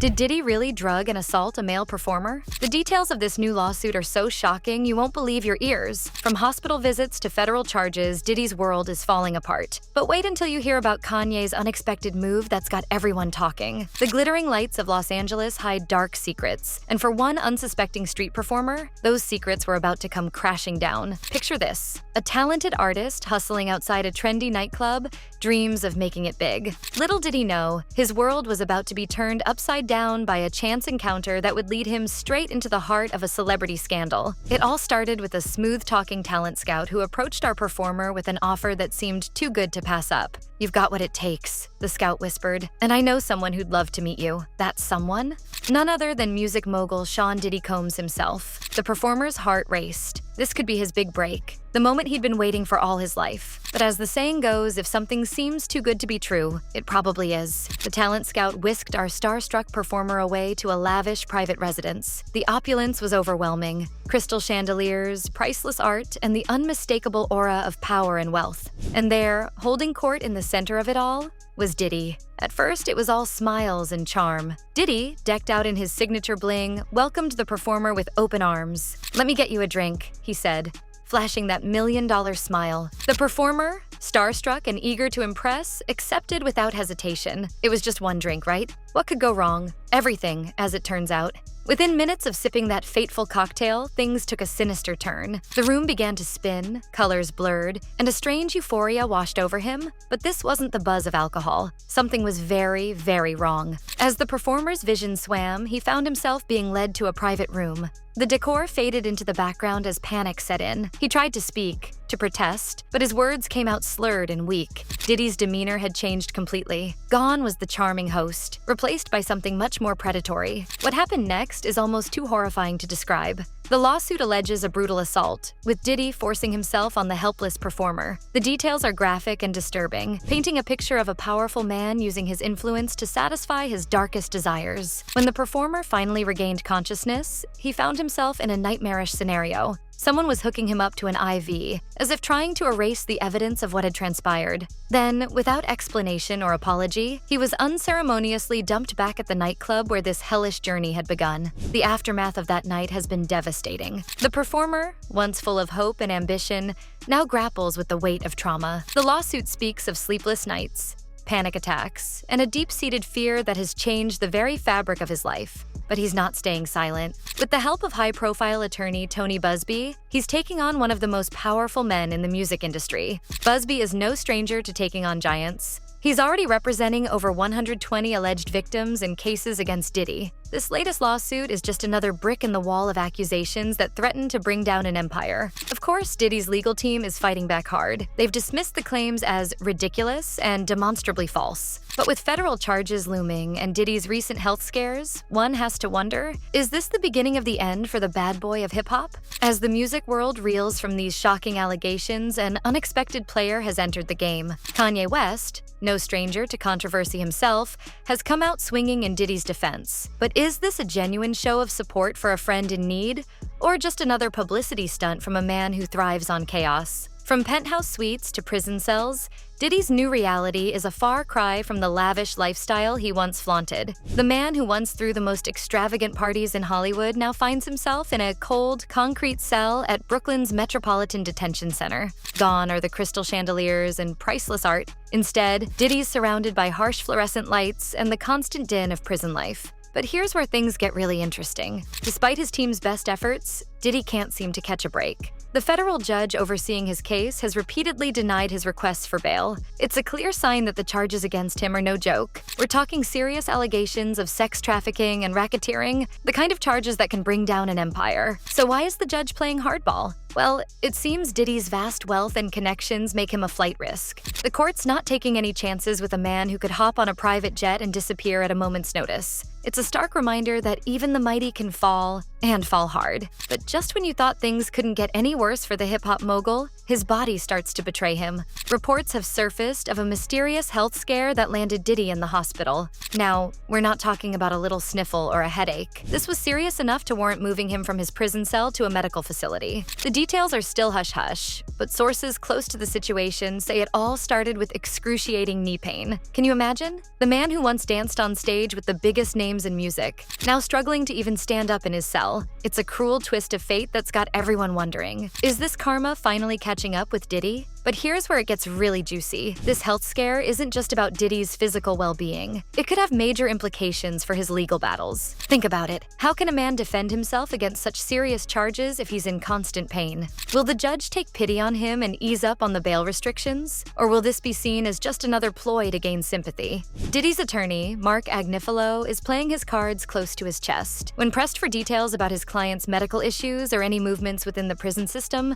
Did Diddy really drug and assault a male performer? The details of this new lawsuit are so shocking you won't believe your ears. From hospital visits to federal charges, Diddy's world is falling apart. But wait until you hear about Kanye's unexpected move that's got everyone talking. The glittering lights of Los Angeles hide dark secrets, and for one unsuspecting street performer, those secrets were about to come crashing down. Picture this: a talented artist hustling outside a trendy nightclub dreams of making it big. Little did he know, his world was about to be turned upside down by a chance encounter that would lead him straight into the heart of a celebrity scandal. It all started with a smooth-talking talent scout who approached our performer with an offer that seemed too good to pass up. "You've got what it takes," the scout whispered, "and I know someone who'd love to meet you." That someone? None other than music mogul Sean Diddy Combs himself. The performer's heart raced. This could be his big break, the moment he'd been waiting for all his life. But as the saying goes, if something seems too good to be true, it probably is. The talent scout whisked our starstruck performer away to a lavish private residence. The opulence was overwhelming: crystal chandeliers, priceless art, and the unmistakable aura of power and wealth. And there, holding court in the center of it all, was Diddy. At first, it was all smiles and charm. Diddy, decked out in his signature bling, welcomed the performer with open arms. "Let me get you a drink," he said, flashing that million-dollar smile. The performer, starstruck and eager to impress, accepted without hesitation. It was just one drink, right? What could go wrong? Everything, as it turns out. Within minutes of sipping that fateful cocktail, things took a sinister turn. The room began to spin, colors blurred, and a strange euphoria washed over him. But this wasn't the buzz of alcohol. Something was very, very wrong. As the performer's vision swam, he found himself being led to a private room. The decor faded into the background as panic set in. He tried to speak, to protest, but his words came out slurred and weak. Diddy's demeanor had changed completely. Gone was the charming host, replaced by something much more predatory. What happened next is almost too horrifying to describe. The lawsuit alleges a brutal assault, with Diddy forcing himself on the helpless performer. The details are graphic and disturbing, painting a picture of a powerful man using his influence to satisfy his darkest desires. When the performer finally regained consciousness, he found himself in a nightmarish scenario. Someone was hooking him up to an IV, as if trying to erase the evidence of what had transpired. Then, without explanation or apology, he was unceremoniously dumped back at the nightclub where this hellish journey had begun. The aftermath of that night has been devastating. The performer, once full of hope and ambition, now grapples with the weight of trauma. The lawsuit speaks of sleepless nights, panic attacks, and a deep-seated fear that has changed the very fabric of his life. But he's not staying silent. With the help of high-profile attorney Tony Busby, he's taking on one of the most powerful men in the music industry. Busby is no stranger to taking on giants. He's already representing over 120 alleged victims in cases against Diddy. This latest lawsuit is just another brick in the wall of accusations that threaten to bring down an empire. Of course, Diddy's legal team is fighting back hard. They've dismissed the claims as ridiculous and demonstrably false. But with federal charges looming and Diddy's recent health scares, one has to wonder, is this the beginning of the end for the bad boy of hip-hop? As the music world reels from these shocking allegations, an unexpected player has entered the game. Kanye West, no stranger to controversy himself, has come out swinging in Diddy's defense. But is this a genuine show of support for a friend in need, or just another publicity stunt from a man who thrives on chaos? From penthouse suites to prison cells, Diddy's new reality is a far cry from the lavish lifestyle he once flaunted. The man who once threw the most extravagant parties in Hollywood now finds himself in a cold, concrete cell at Brooklyn's Metropolitan Detention Center. Gone are the crystal chandeliers and priceless art. Instead, Diddy's surrounded by harsh fluorescent lights and the constant din of prison life. But here's where things get really interesting. Despite his team's best efforts, Diddy can't seem to catch a break. The federal judge overseeing his case has repeatedly denied his requests for bail. It's a clear sign that the charges against him are no joke. We're talking serious allegations of sex trafficking and racketeering, the kind of charges that can bring down an empire. So why is the judge playing hardball? Well, it seems Diddy's vast wealth and connections make him a flight risk. The court's not taking any chances with a man who could hop on a private jet and disappear at a moment's notice. It's a stark reminder that even the mighty can fall, and fall hard. But just when you thought things couldn't get any worse for the hip-hop mogul, his body starts to betray him. Reports have surfaced of a mysterious health scare that landed Diddy in the hospital. Now, we're not talking about a little sniffle or a headache. This was serious enough to warrant moving him from his prison cell to a medical facility. The Details are still hush-hush, but sources close to the situation say it all started with excruciating knee pain. Can you imagine? The man who once danced on stage with the biggest names in music, now struggling to even stand up in his cell. It's a cruel twist of fate that's got everyone wondering. Is this karma finally catching up with Diddy? But here's where it gets really juicy. This health scare isn't just about Diddy's physical well-being. It could have major implications for his legal battles. Think about it. How can a man defend himself against such serious charges if he's in constant pain? Will the judge take pity on him and ease up on the bail restrictions? Or will this be seen as just another ploy to gain sympathy? Diddy's attorney, Mark Agnifilo, is playing his cards close to his chest. When pressed for details about his client's medical issues or any movements within the prison system,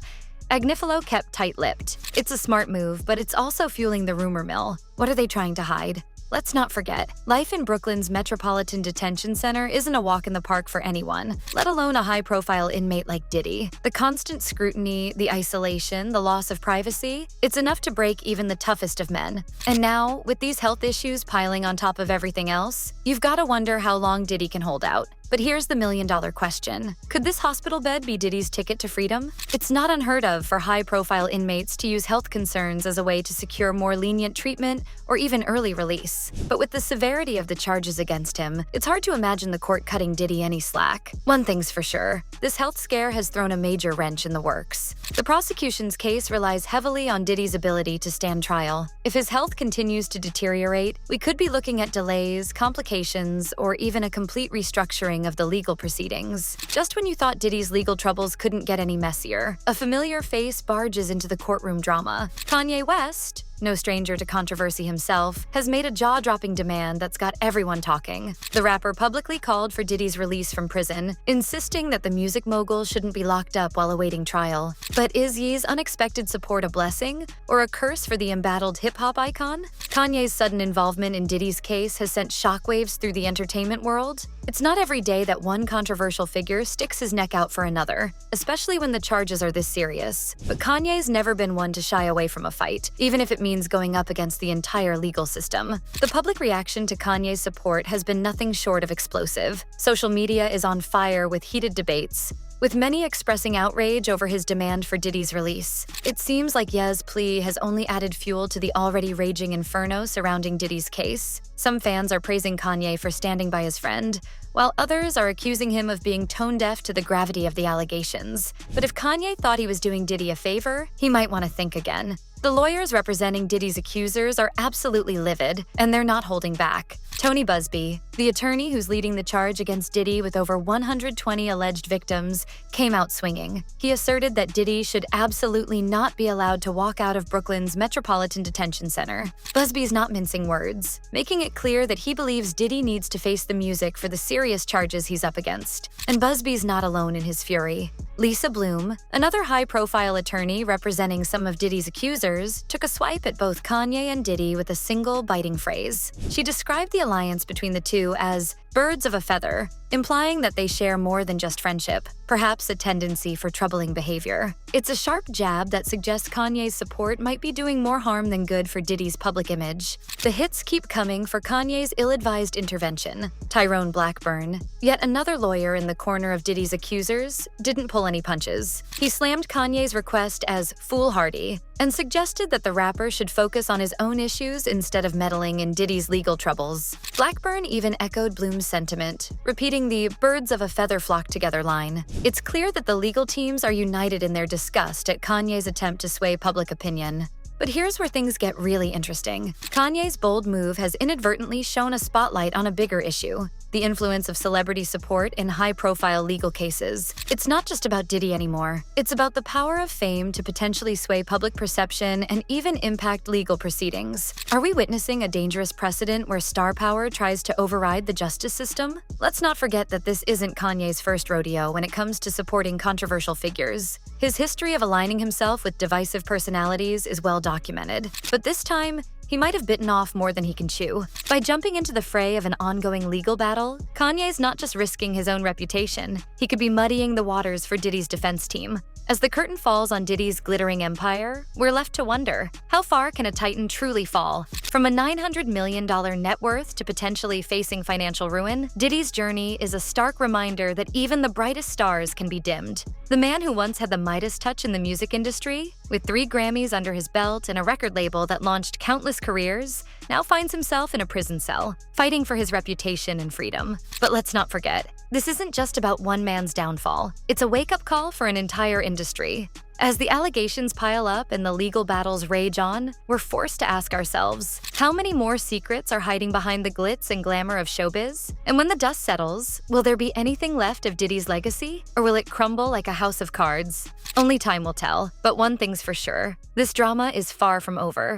Agnifilo kept tight-lipped. It's a smart move, but it's also fueling the rumor mill. What are they trying to hide? Let's not forget, life in Brooklyn's Metropolitan Detention Center isn't a walk in the park for anyone, let alone a high-profile inmate like Diddy. The constant scrutiny, the isolation, the loss of privacy, it's enough to break even the toughest of men. And now, with these health issues piling on top of everything else, you've got to wonder how long Diddy can hold out. But here's the million-dollar question. Could this hospital bed be Diddy's ticket to freedom? It's not unheard of for high-profile inmates to use health concerns as a way to secure more lenient treatment or even early release. But with the severity of the charges against him, it's hard to imagine the court cutting Diddy any slack. One thing's for sure, this health scare has thrown a major wrench in the works. The prosecution's case relies heavily on Diddy's ability to stand trial. If his health continues to deteriorate, we could be looking at delays, complications, or even a complete restructuring of the legal proceedings. Just when you thought Diddy's legal troubles couldn't get any messier, a familiar face barges into the courtroom drama. Kanye West, no stranger to controversy himself, has made a jaw-dropping demand that's got everyone talking. The rapper publicly called for Diddy's release from prison, insisting that the music mogul shouldn't be locked up while awaiting trial. But is Ye's unexpected support a blessing or a curse for the embattled hip-hop icon? Kanye's sudden involvement in Diddy's case has sent shockwaves through the entertainment world. It's not every day that one controversial figure sticks his neck out for another, especially when the charges are this serious. But Kanye's never been one to shy away from a fight, even if it means going up against the entire legal system. The public reaction to Kanye's support has been nothing short of explosive. Social media is on fire with heated debates, with many expressing outrage over his demand for Diddy's release. It seems like Ye's plea has only added fuel to the already raging inferno surrounding Diddy's case. Some fans are praising Kanye for standing by his friend, while others are accusing him of being tone-deaf to the gravity of the allegations. But if Kanye thought he was doing Diddy a favor, he might want to think again. The lawyers representing Diddy's accusers are absolutely livid, and they're not holding back. Tony Busby, the attorney who's leading the charge against Diddy with over 120 alleged victims, came out swinging. He asserted that Diddy should absolutely not be allowed to walk out of Brooklyn's Metropolitan Detention Center. Busby's not mincing words, making it clear that he believes Diddy needs to face the music for the serious charges he's up against. And Busby's not alone in his fury. Lisa Bloom, another high-profile attorney representing some of Diddy's accusers, took a swipe at both Kanye and Diddy with a single biting phrase. She described the alliance between the two as birds of a feather, implying that they share more than just friendship, perhaps a tendency for troubling behavior. It's a sharp jab that suggests Kanye's support might be doing more harm than good for Diddy's public image. The hits keep coming for Kanye's ill-advised intervention. Tyrone Blackburn, yet another lawyer in the corner of Diddy's accusers, didn't pull any punches. He slammed Kanye's request as foolhardy and suggested that the rapper should focus on his own issues instead of meddling in Diddy's legal troubles. Blackburn even echoed Bloom's sentiment, repeating the birds of a feather flock together line. It's clear that the legal teams are united in their disgust at Kanye's attempt to sway public opinion. But here's where things get really interesting. Kanye's bold move has inadvertently shone a spotlight on a bigger issue: the influence of celebrity support in high-profile legal cases. It's not just about Diddy anymore. It's about the power of fame to potentially sway public perception and even impact legal proceedings. Are we witnessing a dangerous precedent where star power tries to override the justice system? Let's not forget that this isn't Kanye's first rodeo when it comes to supporting controversial figures. His history of aligning himself with divisive personalities is well documented. But this time, he might have bitten off more than he can chew. By jumping into the fray of an ongoing legal battle, Kanye's not just risking his own reputation, he could be muddying the waters for Diddy's defense team. As the curtain falls on Diddy's glittering empire, we're left to wonder, how far can a titan truly fall? From a $900 million net worth to potentially facing financial ruin, Diddy's journey is a stark reminder that even the brightest stars can be dimmed. The man who once had the Midas touch in the music industry, with 3 Grammys under his belt and a record label that launched countless careers, now finds himself in a prison cell, fighting for his reputation and freedom. But let's not forget, this isn't just about one man's downfall. It's a wake-up call for an entire industry. As the allegations pile up and the legal battles rage on, we're forced to ask ourselves, how many more secrets are hiding behind the glitz and glamour of showbiz? And when the dust settles, will there be anything left of Diddy's legacy, or will it crumble like a house of cards? Only time will tell, but one thing's for sure, this drama is far from over.